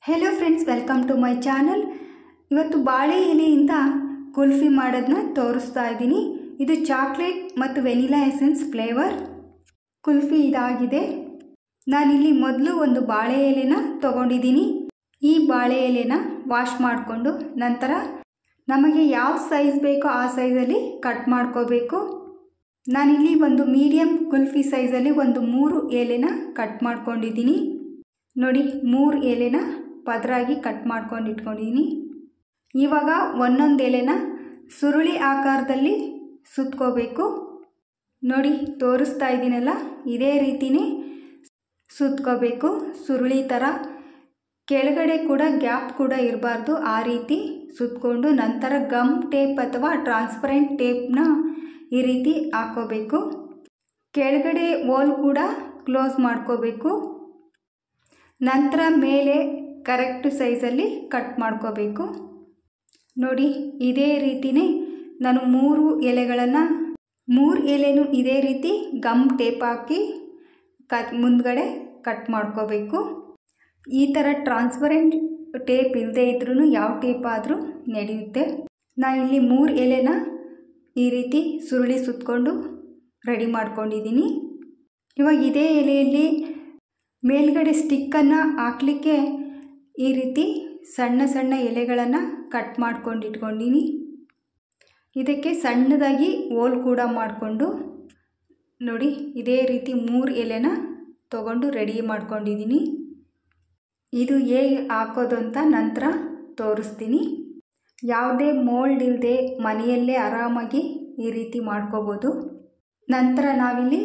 Hello friends, welcome to my channel. ಇವತ್ತು ಬಾಳೆ ಎಲೆಯಿಂದ ಕುಲ್ಫಿ ಮಾಡೋದನ್ನ ತೋರಿಸ್ತಾ ಇದ್ದೀನಿ. ಇದು ಚಾಕ್ಲೇಟ್ ಮತ್ತು ವೆನಿಲಾ ಎಸೆನ್ಸ್ ಫ್ಲೇವರ್ ಕುಲ್ಫಿ ಇದಾಗಿದೆ. ನಾನಿಲ್ಲಿ ಮೊದಲು ಒಂದು ಬಾಳೆ ಎಲೆನ ತೊಗೊಂಡಿದ್ದೀನಿ. ಈ ಬಾಳೆ ಎಲೆನ ವಾಶ್ ಮಾಡಿಕೊಂಡು ನಂತರ ನಮಗೆ ಯಾವ ಸೈಜ್ ಬೇಕೋ ಆ ಸೈಜಲ್ಲಿ ಕಟ್ ಮಾಡ್ಕೋಬೇಕು. ನಾನಿಲ್ಲಿ ಒಂದು ಮೀಡಿಯಮ್ ಕುಲ್ಫಿ ಸೈಜಲ್ಲಿ ಒಂದು 3 ಎಲೆನ ಕಟ್ ಮಾಡ್ಕೊಂಡಿದ್ದೀನಿ. ನೋಡಿ, 3 ಎಲೆನ ಪದರಾಗಿ ಕಟ್ ಮಾಡ್ಕೊಂಡು ಇಟ್ಕೊಂಡಿದ್ದೀನಿ. ಇವಾಗ ಒಂದೊಂದು ಎಲೆನ ಸುರುಳಿ ಆಕಾರದಲ್ಲಿ ಸುತ್ಕೋಬೇಕು. ನೋಡಿ, ತೋರಿಸ್ತಾ ಇದ್ದೀನಲ್ಲ, ಇದೇ ರೀತಿನೇ ಸುತ್ಕೋಬೇಕು. ಸುರುಳಿ ಥರ ಕೆಳಗಡೆ ಕೂಡ ಗ್ಯಾಪ್ ಕೂಡ ಇರಬಾರ್ದು, ಆ ರೀತಿ ಸುತ್ಕೊಂಡು ನಂತರ ಗಮ್ ಟೇಪ್ ಅಥವಾ ಟ್ರಾನ್ಸ್ಪರೆಂಟ್ ಟೇಪ್ನ ಈ ರೀತಿ ಹಾಕೋಬೇಕು. ಕೆಳಗಡೆ ಹೋಲ್ ಕೂಡ ಕ್ಲೋಸ್ ಮಾಡ್ಕೋಬೇಕು. ನಂತರ ಮೇಲೆ ಕರೆಕ್ಟ್ ಸೈಜಲ್ಲಿ ಕಟ್ ಮಾಡ್ಕೋಬೇಕು. ನೋಡಿ, ಇದೇ ರೀತಿನೇ ನಾನು 3 ಎಲೆನೂ ಇದೇ ರೀತಿ ಗಮ್ ಟೇಪ್ ಹಾಕಿ ಮುಂದ್ಗಡೆ ಕಟ್ ಮಾಡ್ಕೋಬೇಕು. ಈ ಥರ ಟ್ರಾನ್ಸ್ಪರೆಂಟ್ ಟೇಪ್ ಇಲ್ಲದೆ ಇದ್ರೂ ಯಾವ ಟೇಪ್ ಆದರೂ ನಡೆಯುತ್ತೆ. ನಾನಿಲ್ಲಿ 3 ಎಲೆನ ಈ ರೀತಿ ಸುರುಳಿ ಸುತ್ತಕೊಂಡು ರೆಡಿ ಮಾಡ್ಕೊಂಡಿದ್ದೀನಿ. ಇವಾಗ ಇದೇ ಎಲೆಯಲ್ಲಿ ಮೇಲ್ಗಡೆ ಸ್ಟಿಕ್ಕನ್ನು ಹಾಕಲಿಕ್ಕೆ ಈ ರೀತಿ ಸಣ್ಣ ಸಣ್ಣ ಎಲೆಗಳನ್ನು ಕಟ್ ಮಾಡ್ಕೊಂಡು ಇಟ್ಕೊಂಡಿನಿ. ಇದಕ್ಕೆ ಸಣ್ಣದಾಗಿ ಹೋಲ್ ಕೂಡ ಮಾಡಿಕೊಂಡು ನೋಡಿ, ಇದೇ ರೀತಿ 3 ಎಲೆನ ತೊಗೊಂಡು ರೆಡಿ ಮಾಡ್ಕೊಂಡಿದ್ದೀನಿ. ಇದು ಹೇಗೆ ಹಾಕೋದು ಅಂತ ನಂತರ ತೋರಿಸ್ತೀನಿ. ಯಾವುದೇ ಮೋಲ್ಡ್ ಇಲ್ಲದೆ ಮನೆಯಲ್ಲೇ ಆರಾಮಾಗಿ ಈ ರೀತಿ ಮಾಡ್ಕೋಬೋದು. ನಂತರ ನಾವಿಲ್ಲಿ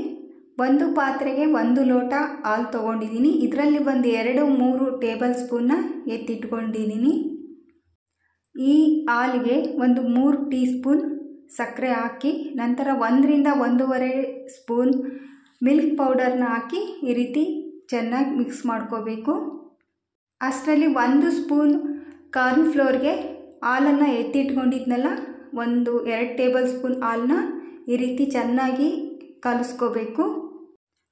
ಒಂದು ಪಾತ್ರೆಗೆ 1 ಲೋಟ ಹಾಲು ತೊಗೊಂಡಿದ್ದೀನಿ. ಇದರಲ್ಲಿ ಒಂದು 2-3 ಟೇಬಲ್ ಸ್ಪೂನ್ನ ಎತ್ತಿಟ್ಕೊಂಡಿದ್ದೀನಿ. ಈ ಹಾಲಿಗೆ ಒಂದು 3 ಟೀ ಸ್ಪೂನ್ ಸಕ್ಕರೆ ಹಾಕಿ ನಂತರ 1ರಿಂದ 1.5 ಸ್ಪೂನ್ ಮಿಲ್ಕ್ ಪೌಡರ್ನ ಹಾಕಿ ಈ ರೀತಿ ಚೆನ್ನಾಗಿ ಮಿಕ್ಸ್ ಮಾಡ್ಕೋಬೇಕು. ಅಷ್ಟರಲ್ಲಿ 1 ಸ್ಪೂನ್ ಕಾರ್ನ್ ಫ್ಲೋರ್ಗೆ ಹಾಲನ್ನು ಎತ್ತಿಟ್ಕೊಂಡಿದ್ನಲ್ಲ, 2 ಟೇಬಲ್ ಸ್ಪೂನ್ ಹಾಲನ್ನ ಈ ರೀತಿ ಚೆನ್ನಾಗಿ ಕಲಿಸ್ಕೋಬೇಕು.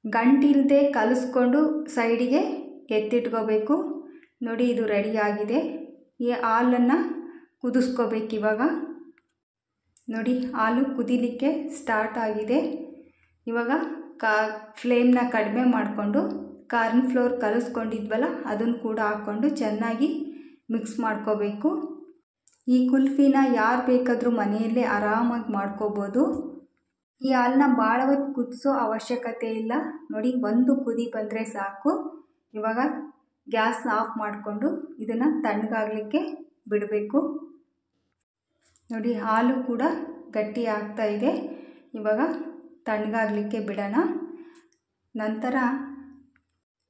ಗಂಟಿಲ್ಲದೆ ಕಲಿಸ್ಕೊಂಡು ಸೈಡಿಗೆ ಎತ್ತಿಟ್ಕೋಬೇಕು. ನೋಡಿ, ಇದು ರೆಡಿಯಾಗಿದೆ. ಈ ಹಾಲನ್ನು ಕುದಿಸ್ಕೋಬೇಕು. ಇವಾಗ ನೋಡಿ, ಹಾಲು ಕುದಿಲಿಕ್ಕೆ ಸ್ಟಾರ್ಟ್ ಆಗಿದೆ. ಇವಾಗ ಫ್ಲೇಮ್ನ ಕಡಿಮೆ ಮಾಡಿಕೊಂಡು ಕಾರ್ನ್ ಫ್ಲೋರ್ ಕಲಿಸ್ಕೊಂಡಿದ್ವಲ್ಲ ಅದನ್ನು ಕೂಡ ಹಾಕ್ಕೊಂಡು ಚೆನ್ನಾಗಿ ಮಿಕ್ಸ್ ಮಾಡ್ಕೋಬೇಕು. ಈ ಕುಲ್ಫಿನ ಯಾರು ಬೇಕಾದರೂ ಮನೆಯಲ್ಲೇ ಆರಾಮಾಗಿ ಮಾಡ್ಕೋಬೋದು. ಈ ಹಾಲನ್ನ ಭಾಳ ಹೊತ್ತು ಕುದಿಸೋ ಅವಶ್ಯಕತೆ ಇಲ್ಲ. ನೋಡಿ, 1 ಕುದಿ ಬಂದರೆ ಸಾಕು. ಇವಾಗ ಗ್ಯಾಸ್ನ ಆಫ್ ಮಾಡಿಕೊಂಡು ಇದನ್ನು ತಣ್ಣಗಾಗಲಿಕ್ಕೆ ಬಿಡಬೇಕು. ನೋಡಿ, ಹಾಲು ಕೂಡ ಗಟ್ಟಿ ಆಗ್ತಾ ಇದೆ. ಇವಾಗ ತಣ್ಣಗಾಗಲಿಕ್ಕೆ ಬಿಡೋಣ. ನಂತರ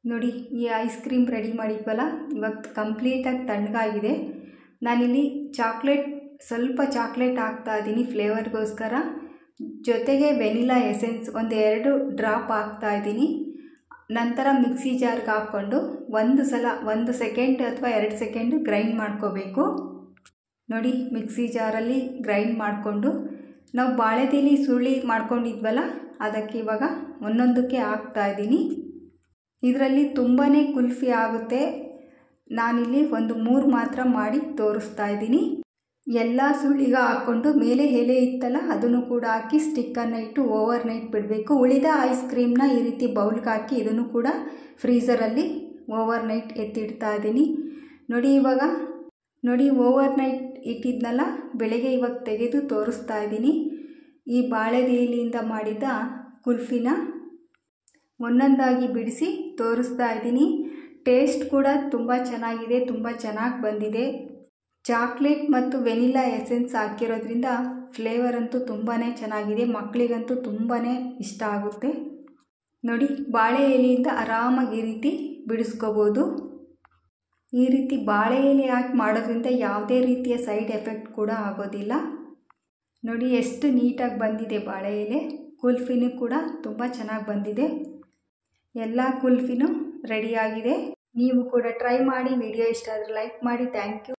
ನೋಡಿ, ಈ ಐಸ್ ಕ್ರೀಮ್ ರೆಡಿ ಮಾಡಿದ್ವಲ್ಲ, ಇವಾಗ ಕಂಪ್ಲೀಟಾಗಿ ತಣ್ಣಗಾಗಿದೆ. ನಾನಿಲ್ಲಿ ಸ್ವಲ್ಪ ಚಾಕ್ಲೇಟ್ ಹಾಕ್ತಾ ಇದ್ದೀನಿ ಫ್ಲೇವರ್ಗೋಸ್ಕರ. ಜೊತೆಗೆ ವೆನಿಲಾ ಎಸೆನ್ಸ್ 2 ಡ್ರಾಪ್ ಹಾಕ್ತಾ ಇದ್ದೀನಿ. ನಂತರ ಮಿಕ್ಸಿ ಜಾರ್ಗೆ ಹಾಕ್ಕೊಂಡು 1 ಸೆಕೆಂಡ್ ಅಥವಾ 2 ಸೆಕೆಂಡ್ ಗ್ರೈಂಡ್ ಮಾಡ್ಕೋಬೇಕು. ನೋಡಿ, ಮಿಕ್ಸಿ ಜಾರಲ್ಲಿ ಗ್ರೈಂಡ್ ಮಾಡಿಕೊಂಡು ನಾವು ಬಾಳೆದೆಲೆ ಸುರುಳಿ ಮಾಡ್ಕೊಂಡಿದ್ವಲ್ಲ ಅದಕ್ಕೆ ಇವಾಗ ಒಂದೊಂದಕ್ಕೆ ಹಾಕ್ತಾ ಇದ್ದೀನಿ. ಇದರಲ್ಲಿ ತುಂಬಾ ಕುಲ್ಫಿ ಆಗುತ್ತೆ. ನಾನಿಲ್ಲಿ ಒಂದು 3 ಮಾತ್ರ ಮಾಡಿ ತೋರಿಸ್ತಾ ಇದ್ದೀನಿ. ಎಲ್ಲ ಸುರುಳಿಗ ಹಾಕ್ಕೊಂಡು ಮೇಲೆ ಎಲೆ ಇತ್ತಲ್ಲ ಅದನ್ನು ಕೂಡ ಹಾಕಿ ಸ್ಟಿಕ್ಕನ್ನು ಇಟ್ಟು ಓವರ್ ನೈಟ್ ಬಿಡಬೇಕು. ಉಳಿದ ಐಸ್ ಕ್ರೀಮ್ನ ಈ ರೀತಿ ಬೌಲ್ಗೆ ಹಾಕಿ ಇದನ್ನು ಕೂಡ ಫ್ರೀಝರಲ್ಲಿ ಓವರ್ ನೈಟ್ ಎತ್ತಿಡ್ತಾ ಇದ್ದೀನಿ. ನೋಡಿ, ಇವಾಗ ನೋಡಿ, ಓವರ್ ನೈಟ್ ಇಟ್ಟಿದ್ನಲ್ಲ, ಬೆಳಗ್ಗೆ ಇವಾಗ ತೆಗೆದು ತೋರಿಸ್ತಾ ಇದ್ದೀನಿ. ಈ ಬಾಳೆದೆಲೆಯಿಂದ ಮಾಡಿದ ಕುಲ್ಫಿನ ಒಂದೊಂದಾಗಿ ಬಿಡಿಸಿ ತೋರಿಸ್ತಾ ಇದ್ದೀನಿ. ಟೇಸ್ಟ್ ಕೂಡ ತುಂಬ ಚೆನ್ನಾಗಿದೆ, ತುಂಬ ಚೆನ್ನಾಗಿ ಬಂದಿದೆ. ಚಾಕ್ಲೇಟ್ ಮತ್ತು ವೆನಿಲಾ ಎಸೆನ್ಸ್ ಹಾಕಿರೋದ್ರಿಂದ ಫ್ಲೇವರ್ ಅಂತೂ ತುಂಬಾ ಚೆನ್ನಾಗಿದೆ. ಮಕ್ಕಳಿಗಂತೂ ತುಂಬಾ ಇಷ್ಟ ಆಗುತ್ತೆ. ನೋಡಿ, ಬಾಳೆ ಎಲೆಯಿಂದ ಆರಾಮಾಗಿ ಈ ರೀತಿ ಬಿಡಿಸ್ಕೋಬೋದು. ಈ ರೀತಿ ಬಾಳೆ ಎಲೆ ಹಾಕಿ ಮಾಡೋದ್ರಿಂದ ಯಾವುದೇ ರೀತಿಯ ಸೈಡ್ ಎಫೆಕ್ಟ್ ಕೂಡ ಆಗೋದಿಲ್ಲ. ನೋಡಿ, ಎಷ್ಟು ನೀಟಾಗಿ ಬಂದಿದೆ ಬಾಳೆ ಎಲೆ. ಕುಲ್ಫಿನೂ ಕೂಡ ತುಂಬ ಚೆನ್ನಾಗಿ ಬಂದಿದೆ. ಎಲ್ಲ ಕುಲ್ಫಿನೂ ರೆಡಿಯಾಗಿದೆ. ನೀವು ಕೂಡ ಟ್ರೈ ಮಾಡಿ. ವಿಡಿಯೋ ಇಷ್ಟ ಆದರೆ ಲೈಕ್ ಮಾಡಿ. Thank you.